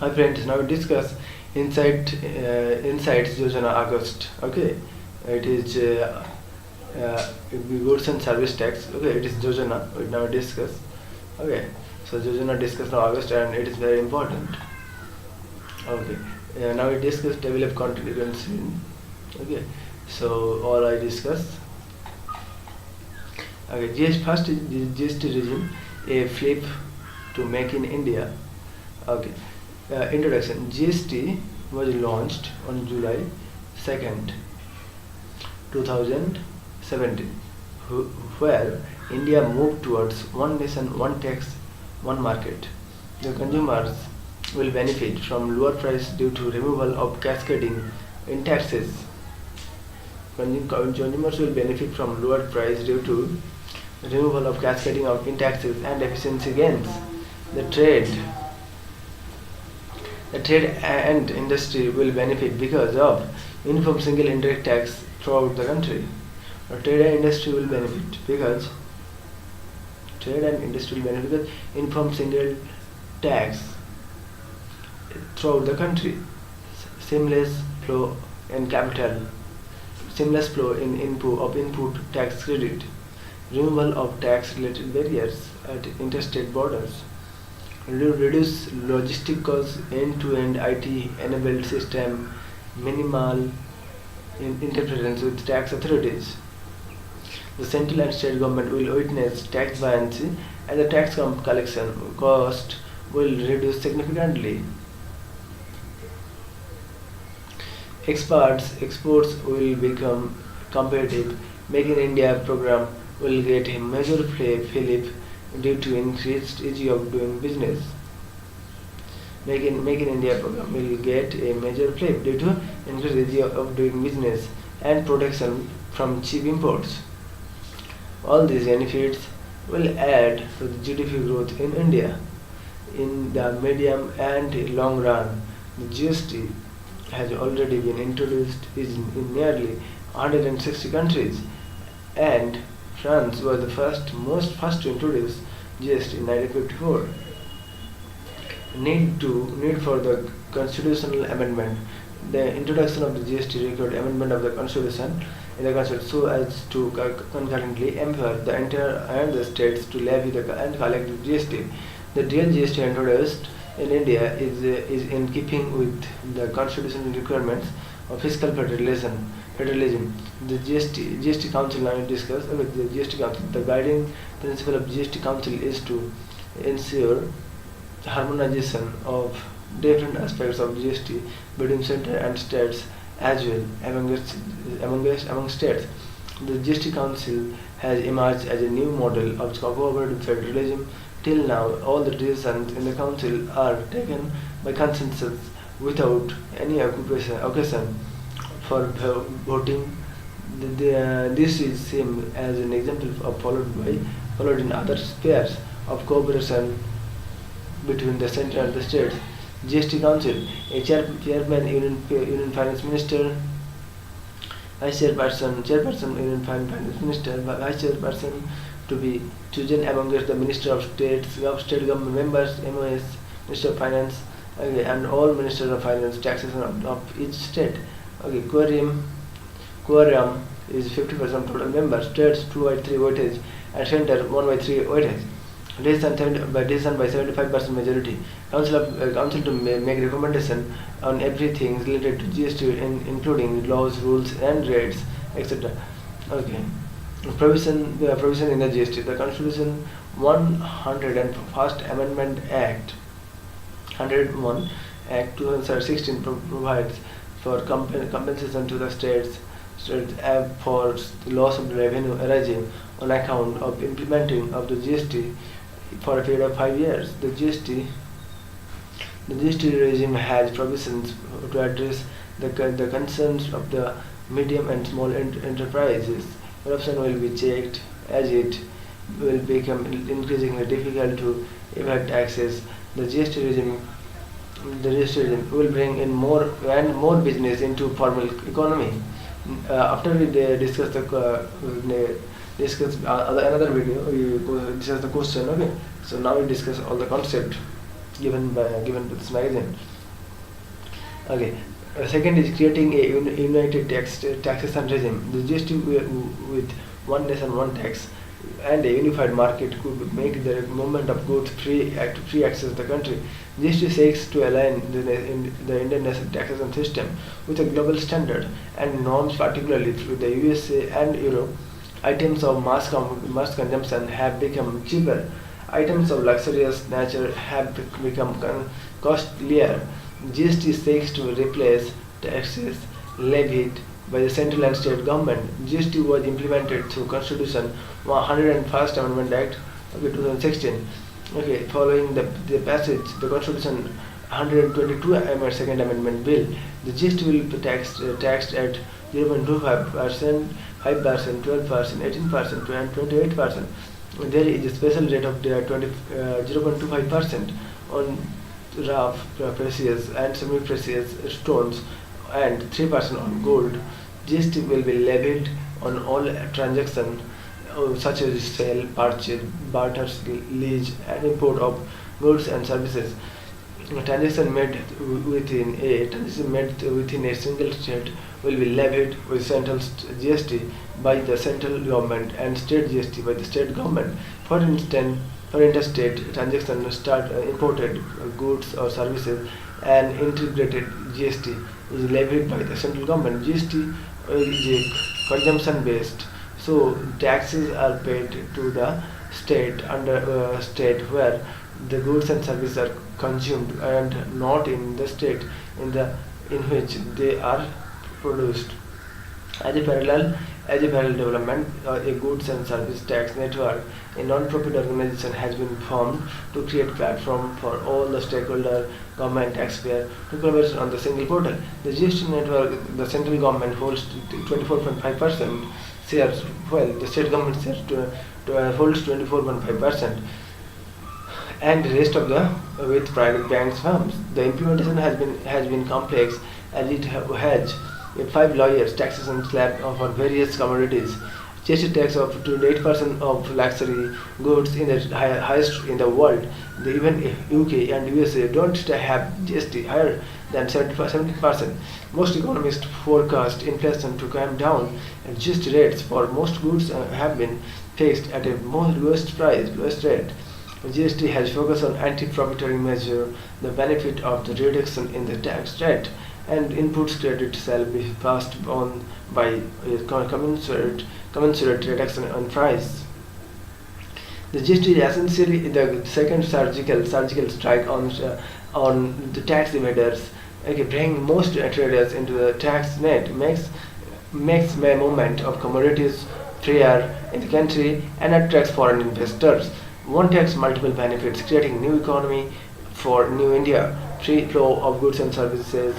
Hi friends, now we discuss Insights Yojna August. Okay, it is goods and service tax. Okay, it is Yojna. We now discuss. Okay, so Yojna discuss now August, and it is very important. Okay, now we discuss develop confidence. Okay, so all I discuss. Okay, first is GST regime, a flip to make in India. Okay. Introduction. GST was launched on July 2nd, 2017, where India moved towards one nation, one tax, one market. The consumers will benefit from lower price due to removal of cascading in taxes. Consumers will benefit from lower price due to removal of cascading of in taxes and efficiency gains. The trade and industry will benefit because of uniform single indirect tax throughout the country. Trade and industry will benefit because uniform single tax throughout the country. Seamless flow in capital, seamless flow in input tax credit, removal of tax related barriers at interstate borders. Reduce logistic costs, end-to-end IT-enabled system, minimal interference with tax authorities. The central and state government will witness tax buoyancy, and the tax collection cost will reduce significantly. Exports will become competitive. Make in India program will get a major flip due to increased ease of doing business. Make in India program will get a major flip due to increased ease of doing business and protection from cheap imports. All these benefits will add to the GDP growth in India. In the medium and long run, the GST has already been introduced in nearly 160 countries, and France was the first to introduce GST in 1954. Need for the constitutional amendment. The introduction of the GST required amendment of the constitution so as to concurrently empower the entire and the states to levy and collect the GST. The real GST introduced in India is in keeping with the constitutional requirements of fiscal federalism. The GST Council now discuss with the GST Council. The guiding principle of GST Council is to ensure harmonization of different aspects of GST between center and states as well among states. The GST Council has emerged as a new model of cooperative federalism. Till now, all the decisions in the Council are taken by consensus without any occasion for voting. This is seen as an example of followed in other spheres of cooperation between the center and the states. GST Council, a chairman, Union Finance Minister, Vice Chairperson, Union Finance Minister, Vice Chairperson to be chosen among the Minister of State Government members, MOS, Minister of Finance, and all Ministers of Finance, taxation of each state. Quorum is 50% total members, states 2/3 weightage, and center 1/3 weightage. Decision by 75% majority. Council to make recommendation on everything related to GST, including laws, rules, and rates, etc. Okay. Provision in the GST. The Constitution 101st Amendment Act 101 Act 2016 provides for compensation to the states for the loss of revenue arising on account of implementing of the GST for a period of 5 years. The GST regime has provisions to address the concerns of the medium and small enterprises. Corruption will be checked as it will become increasingly difficult to evade taxes. The GST regime will bring in more business into formal economy. After we discuss another video, we discuss the question. Okay, so now we discuss all the concept given to this magazine. Okay. Second is creating a united taxation regime. The GST with one nation, one tax, and a unified market could make the movement of goods free access the country. GST seeks to align the Indian national taxation system with a global standard and norms, particularly through the USA and Europe. Items of mass consumption have become cheaper. Items of luxurious nature have become costlier. GST seeks to replace taxes levied by the central and state government. GST was implemented through Constitution 101st Amendment Act, okay, 2016. Okay, following the passage, the Constitution 122 Second Amendment Bill, the GST will be taxed at 0.25%, 5%, 12%, 18%, and 28%. There is a special rate of 0.25% on rough, precious and semi-precious stones and 3% on gold. GST will be levied on all transactions such as sale, purchase, barter, lease and import of goods and services. Transaction made within a single state will be levied with central GST by the central government and state GST by the state government. For instance, for interstate transactions imported goods or services, an integrated GST is levied by the central government. GST is consumption based, so taxes are paid to the state under state where the goods and services are consumed and not in the state in which they are produced. As a parallel development, a goods and service tax network, a non-profit organization has been formed to create platform for all the stakeholder, government, taxpayer to collaborate on the single portal. The GST network, the central government holds 24.5% shares, while the state government holds 24.5%. And the rest of the with private banks firms. The implementation has been complex as it has 5 layers taxation slab for various commodities. GST tax of 28% of luxury goods in the highest in the world. Even UK and USA don't have GST higher than 70%. Most economists forecast inflation to come down, and GST rates for most goods have been fixed at a lowest rate. GST has focused on anti-profiteering measure, the benefit of the reduction in the tax rate, and inputs credit shall be passed on by a commensurate reduction on price. The GST is essentially the second surgical strike on the tax evaders. Okay, bringing most traders into the tax net makes movement of commodities freer in the country and attracts foreign investors. One takes multiple benefits, creating new economy for New India, free flow of goods and services,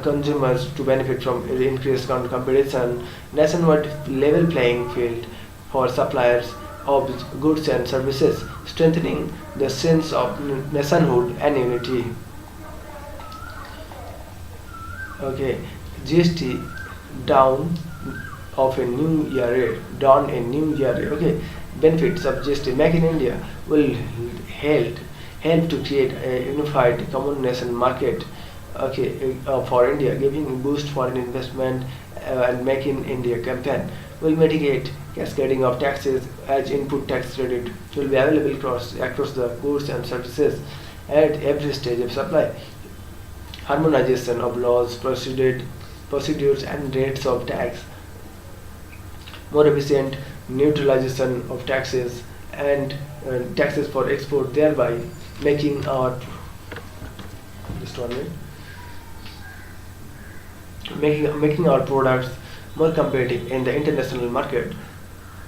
consumers to benefit from increased competition, nationwide level playing field for suppliers of goods and services, strengthening the sense of nationhood and unity. Okay, GST down of a new year, dawn a new year. Okay, benefits of GST Make in India will help to create a unified common nation market. Okay, for India, giving a boost foreign investment and Make in India campaign will mitigate cascading of taxes as input tax credit will be available across the goods and services at every stage of supply. Harmonization of laws, procedures and rates of tax, more efficient neutralization of taxes and taxes for export, thereby making our just one minute, making our products more competitive in the international market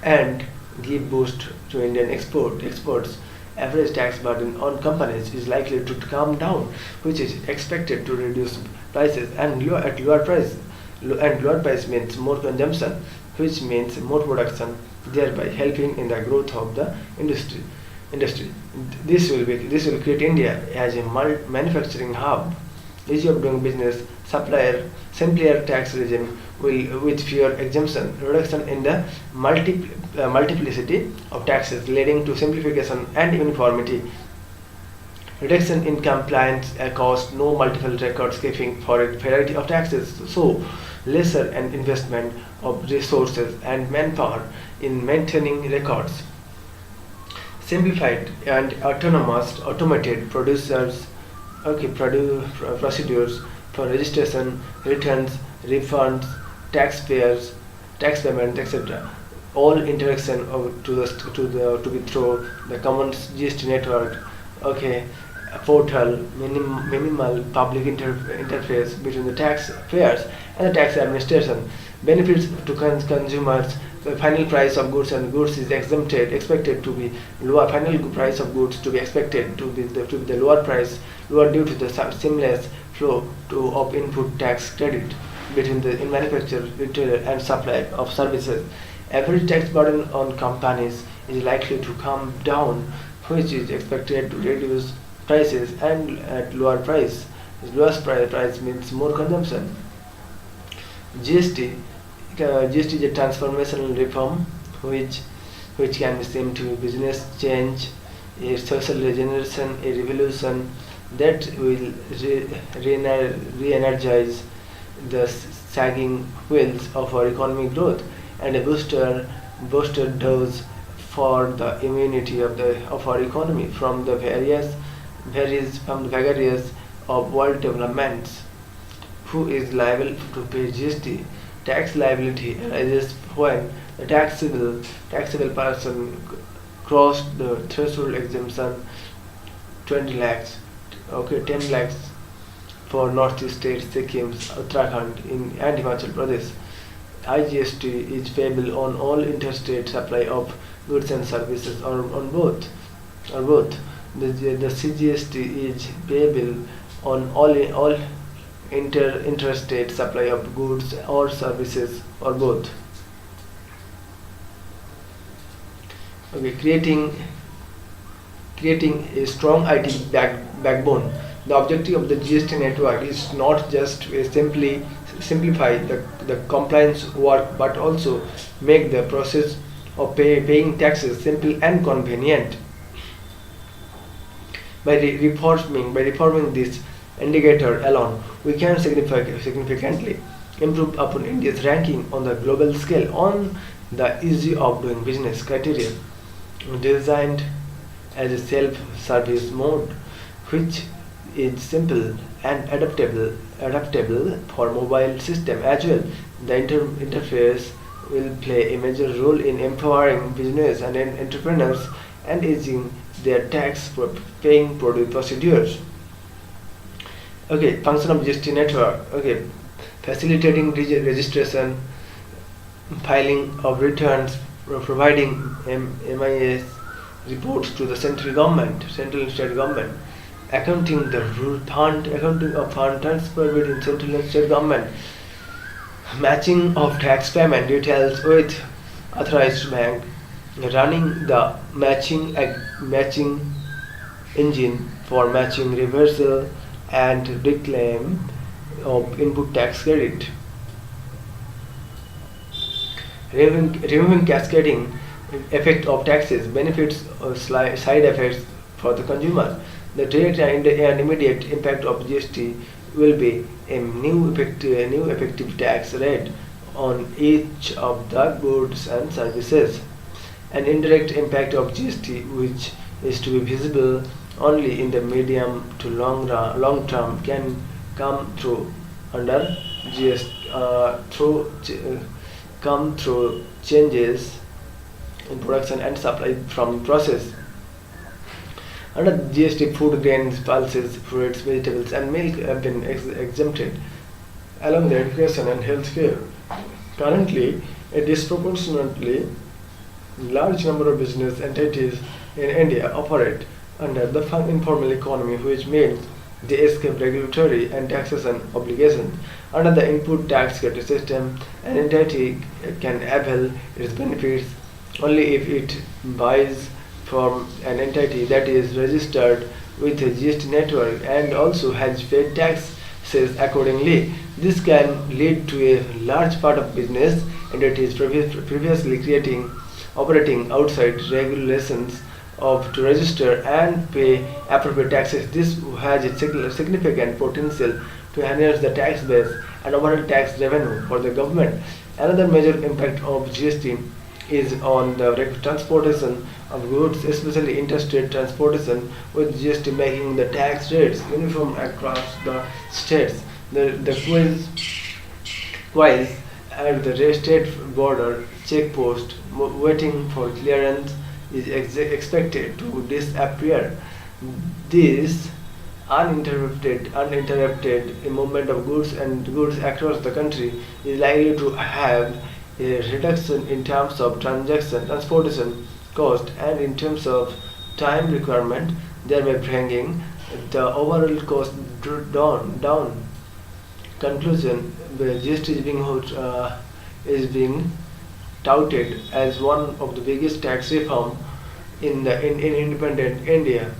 and give boost to Indian exports. Average tax burden on companies is likely to come down, which is expected to reduce prices and lower price means more consumption, which means more production, thereby helping in the growth of the industry. This will create India as a manufacturing hub, easy of doing business, simpler tax regime with fewer exemption, reduction in the multiplicity of taxes, leading to simplification and uniformity. Reduction in compliance cost, no multiple records keeping for a variety of taxes, so lesser an investment of resources and manpower in maintaining records. Simplified and automated procedures for registration, returns, refunds, taxpayers, tax payments, etc. All interaction to be through the common GST network. Okay, a portal, minimal public interface between the taxpayers and the tax administration. Benefits to consumers. The final price of goods and goods is expected to be lower. Final price of goods to be expected to be the lower due to the seamless flow of input tax credit between the manufacturer, retailer, and supplier of services. Average tax burden on companies is likely to come down, which is expected to reduce prices and at lower price. Lowest price means more consumption. GST GST is a transformational reform which can be seen to be business change, a social regeneration, a revolution that will re-energize the sagging wheels of our economic growth and a booster dose for the immunity of our economy from the various vagaries of world developments. Who is liable to pay GST? Tax liability arises when the taxable person crossed the threshold exemption 20 lakhs, 10 lakhs for Northeast states, Sikkim, Uttarakhand and Himachal Pradesh. IGST is payable on all interstate supply of goods and services or on both. The CGST is payable on all interstate supply of goods or services or both. Okay, creating a strong IT backbone. The objective of the GST network is not just to simply simplify the compliance work, but also make the process of paying taxes simple and convenient. By reforming this indicator alone, we can significantly improve upon India's ranking on the global scale on the easy of doing business criteria, designed as a self-service mode, which is simple and adaptable for mobile system as well. The interface will play a major role in empowering business and entrepreneurs and easing their tax paying procedures. Okay, function of GST network. Okay, facilitating registration, filing of returns, providing MIS reports to the central and state government, accounting of fund transfer between central and state government, matching of tax payment details with authorized bank, running the matching engine for matching reversal and reclaim of input tax credit, removing cascading effect of taxes, benefits or side effects for the consumer. The direct and immediate impact of GST will be a new effective tax rate on each of the goods and services. An indirect impact of GST, which is to be visible only in the medium to long term, can come through under through changes in production and supply from process. Under GST, food, grains, pulses, fruits, vegetables, and milk have been exempted, along with education and healthcare. Currently, a disproportionately large number of business entities in India operate under the informal economy, which means they escape regulatory and taxation obligations. Under the input tax credit system, an entity can avail its benefits only if it buys from an entity that is registered with a GST network and also has paid taxes accordingly. This can lead to a large part of business entities previously operating outside regulations of to register and pay appropriate taxes. This has a significant potential to enhance the tax base and overall tax revenue for the government. Another major impact of GST is on the transportation of goods, especially interstate transportation, with GST making the tax rates uniform across the states. The quiz at the state border checkpost waiting for clearance is expected to disappear. This uninterrupted movement of goods across the country is likely to have a reduction in terms of transportation cost and in terms of time requirement, thereby bringing the overall cost down. Conclusion: the GST is being touted as one of the biggest tax reform in independent India,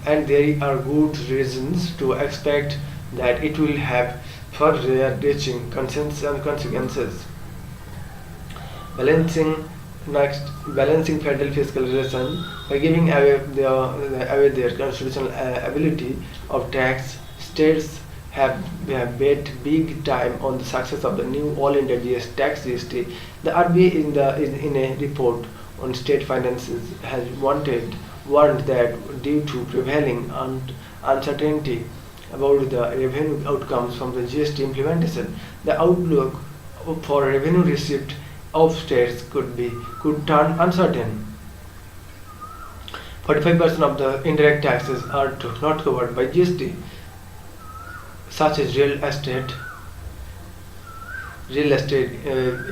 and there are good reasons to expect that it will have far-reaching consequences. Balancing balancing federal fiscal relation by giving away their constitutional ability of tax. States have bet big time on the success of the new All India GST. The RBI in a report on state finances has warned that due to prevailing uncertainty about the revenue outcomes from the GST implementation, the outlook for revenue receipt of states could turn uncertain. 45% of the indirect taxes are not covered by GST, such as real estate,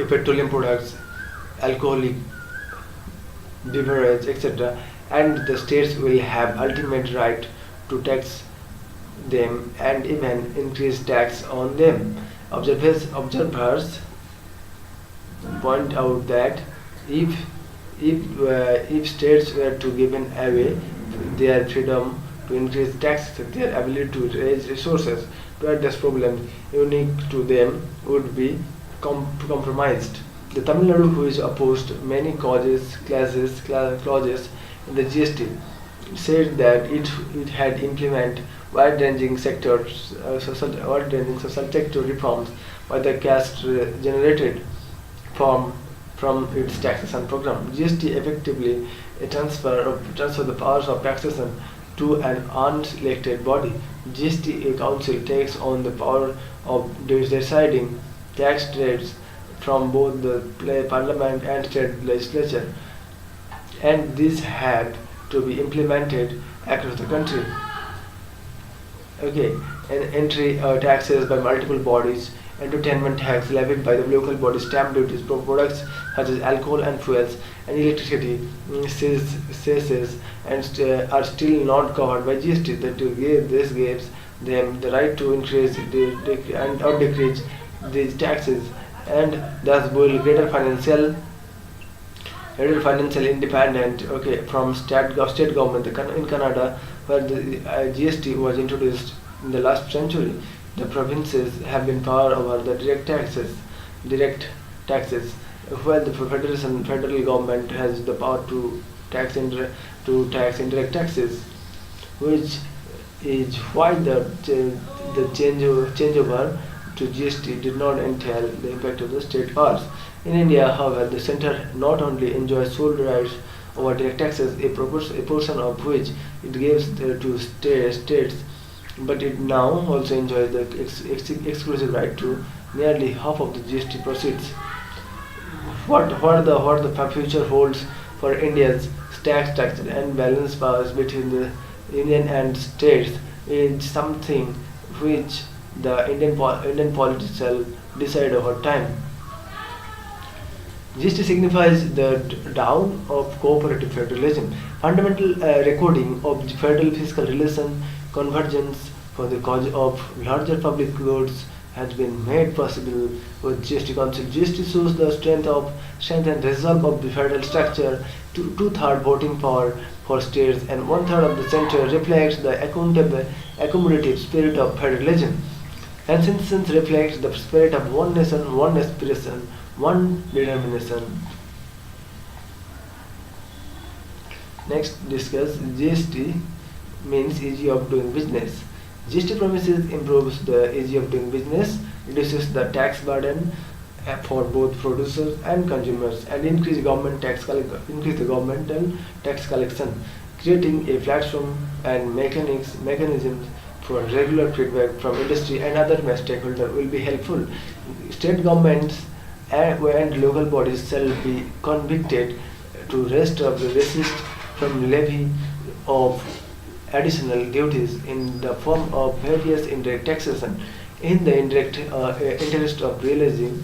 petroleum products, alcoholic beverage, etc. And the states will have ultimate right to tax them and even increase tax on them. Observers point out that if if states were to given away their freedom to increase taxes, their ability to raise resources to address problems unique to them would be compromised. The Tamil Nadu, who is opposed many clauses in the GST, said that it had implemented wide-ranging social sector reforms by the cash generated from its taxation program. GST effectively transfer the powers of taxation to an unelected body. GST Council takes on the power of deciding tax rates from both the parliament and state legislature, and these have to be implemented across the country. Okay, and entry taxes by multiple bodies, entertainment tax levied by the local body, stamp duties for products such as alcohol and fuels, and electricity cesses and are still not covered by GST. This gives them the right to increase or decrease these taxes, and thus build greater financial independence. Okay, from state government in Canada, where the GST was introduced in the last century, the provinces have been power over the direct taxes, while the federal government has the power to tax indirect taxes, which is why the changeover to GST did not entail the impact of the state powers. In India, however, the centre not only enjoys sole rights over direct taxes, a portion of which it gives to states, but it now also enjoys the exclusive right to nearly half of the GST proceeds. What the future holds for India's tax structure and balance powers between the union and states is something which the Indian politicians decide over time. GST signifies the dawn of cooperative federalism, fundamental recording of the federal fiscal relation convergence for the cause of larger public goods has been made possible with GST Council. GST shows the strength and resolve of the federal structure. Two-thirds voting power for states and one-third of the centre reflects the accommodative spirit of federalism. And since reflects the spirit of one nation, one aspiration, one determination. Next, discuss GST means easy of doing business. GST promises improves the easy of doing business, reduces the tax burden for both producers and consumers, and increase the governmental tax collection, creating a platform and mechanisms for regular feedback from industry and other stakeholders will be helpful. State governments and local bodies shall be convicted to resist from levy of additional duties in the form of various indirect taxation in the indirect interest of realizing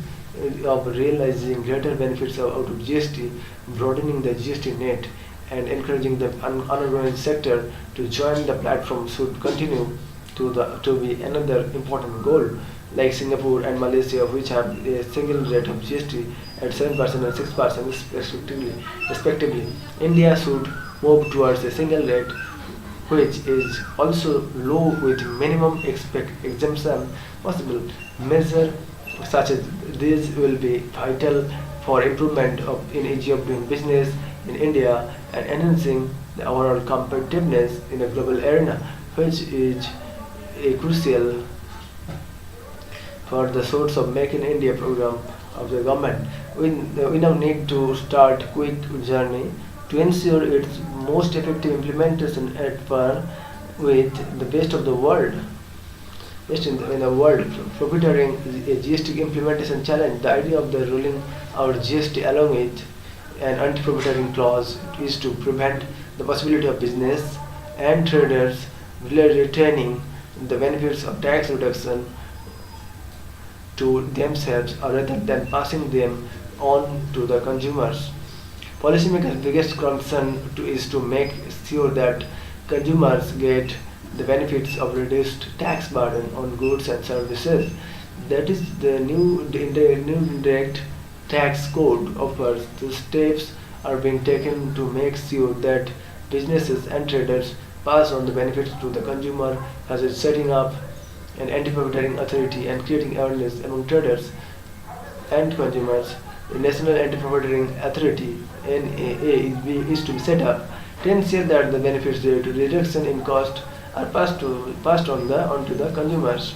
greater benefits out of GST, broadening the GST net and encouraging the unorganized sector to join the platform should continue to be another important goal. Like Singapore and Malaysia, which have a single rate of GST at 7% and 6% respectively, India should move towards a single rate which is also low with minimum exemption possible. Measures such as these will be vital for improvement in ease of doing business in India and enhancing the overall competitiveness in the global arena, which is a crucial for the source of Make in India program of the government. We now need to start quick journey to ensure its most effective implementation at par with the best of the world. Best in the world, preparing a GST implementation challenge. The idea of the rolling out GST along with an anti-profiteering clause is to prevent the possibility of business and traders retaining the benefits of tax reduction to themselves or rather than passing them on to the consumers. Policymakers' biggest concern is to make sure that consumers get the benefits of reduced tax burden on goods and services. That is the new indirect tax code offers. The steps are being taken to make sure that businesses and traders pass on the benefits to the consumer, as is setting up an anti-profiteering authority and creating awareness among traders and consumers. The National Anti-Profiteering Authority (NAA) is to be set up to ensure that the benefits due to reduction in cost are passed on onto the consumers.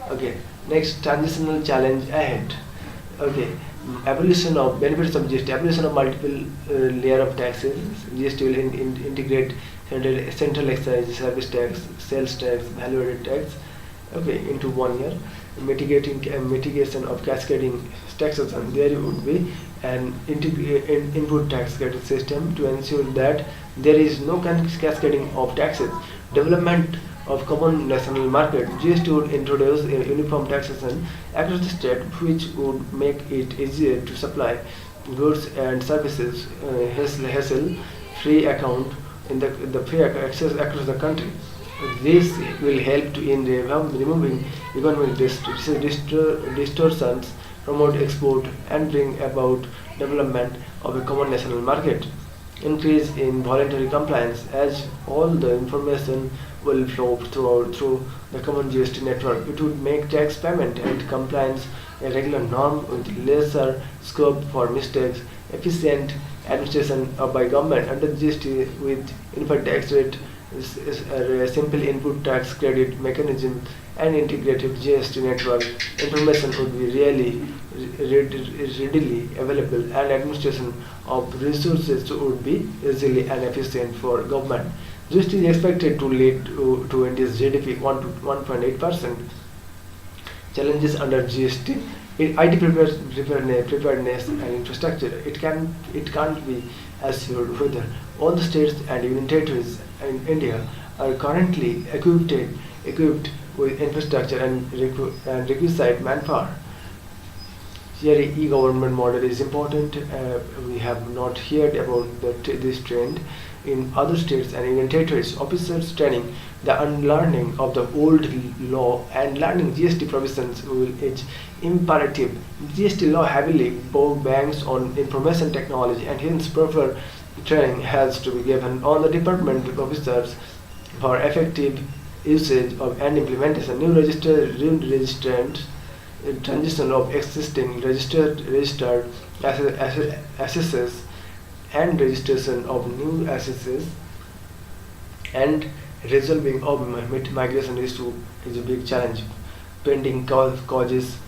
Okay, next, transitional challenge ahead. Okay, abolition of benefits of GST, abolition of multiple layer of taxes. GST will integrate central excise, service tax, sales tax, value-added tax, okay, into 1 year. Mitigation of cascading taxes, and there would be an input tax credit system to ensure that there is no cascading of taxes. Development of common national market. GST would introduce a uniform taxation across the state, which would make it easier to supply goods and services, hassle-free account in the free access across the country. This will help in removing economic distortions, promote export, and bring about development of a common national market. Increase in voluntary compliance, as all the information will flow through the common GST network. It would make tax payment and compliance a regular norm with lesser scope for mistakes. Efficient administration by government under GST with unified tax rate, is a simple input tax credit mechanism and integrated GST network. Information would be readily available, and administration of resources would be easily and efficient for government. GST is expected to lead to India's GDP 1 to 1.8%. Challenges under GST: IT preparedness and infrastructure. It can't be assured whether all the states and union territories in India are currently equipped with infrastructure and requisite manpower. Here, e-government model is important. We have not heard about this trend in other states and union territories. Officers training, the unlearning of the old law and learning GST provisions is imperative. GST law heavily banks on information technology, and hence proper training has to be given on the department officers for effective usage of and implementation. New registrants, transition of existing registered assessors and registration of new assets and resolving of migration is a big challenge. Pending causes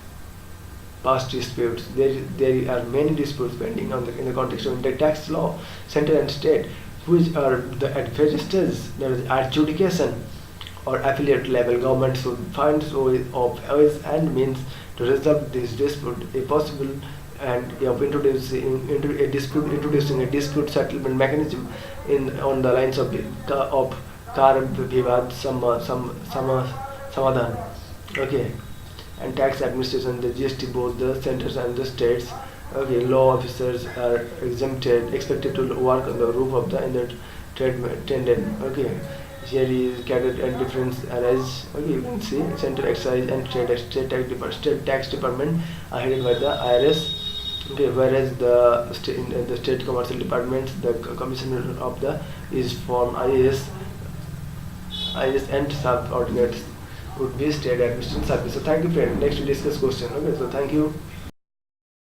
past disputes. There are many disputes pending in the context of the tax law, center and state, which are at various stages. There is adjudication or affiliate level. Government should find ways and means to resolve this dispute. A possible and of introducing a dispute settlement mechanism on the lines of Kar Vivad Samadhan. Okay, and tax administration, the GST, both the centers and the states. Okay, law officers are expected to work on the roof of the trade tendon. Okay, here is cadet and difference arise. Okay, you can see central excise and state tax department are headed by the IRS. Okay, whereas the state commercial departments, the commissioner of the is from IAS and subordinates would be state administration service. So thank you friend. Next we discuss question. Okay, so thank you.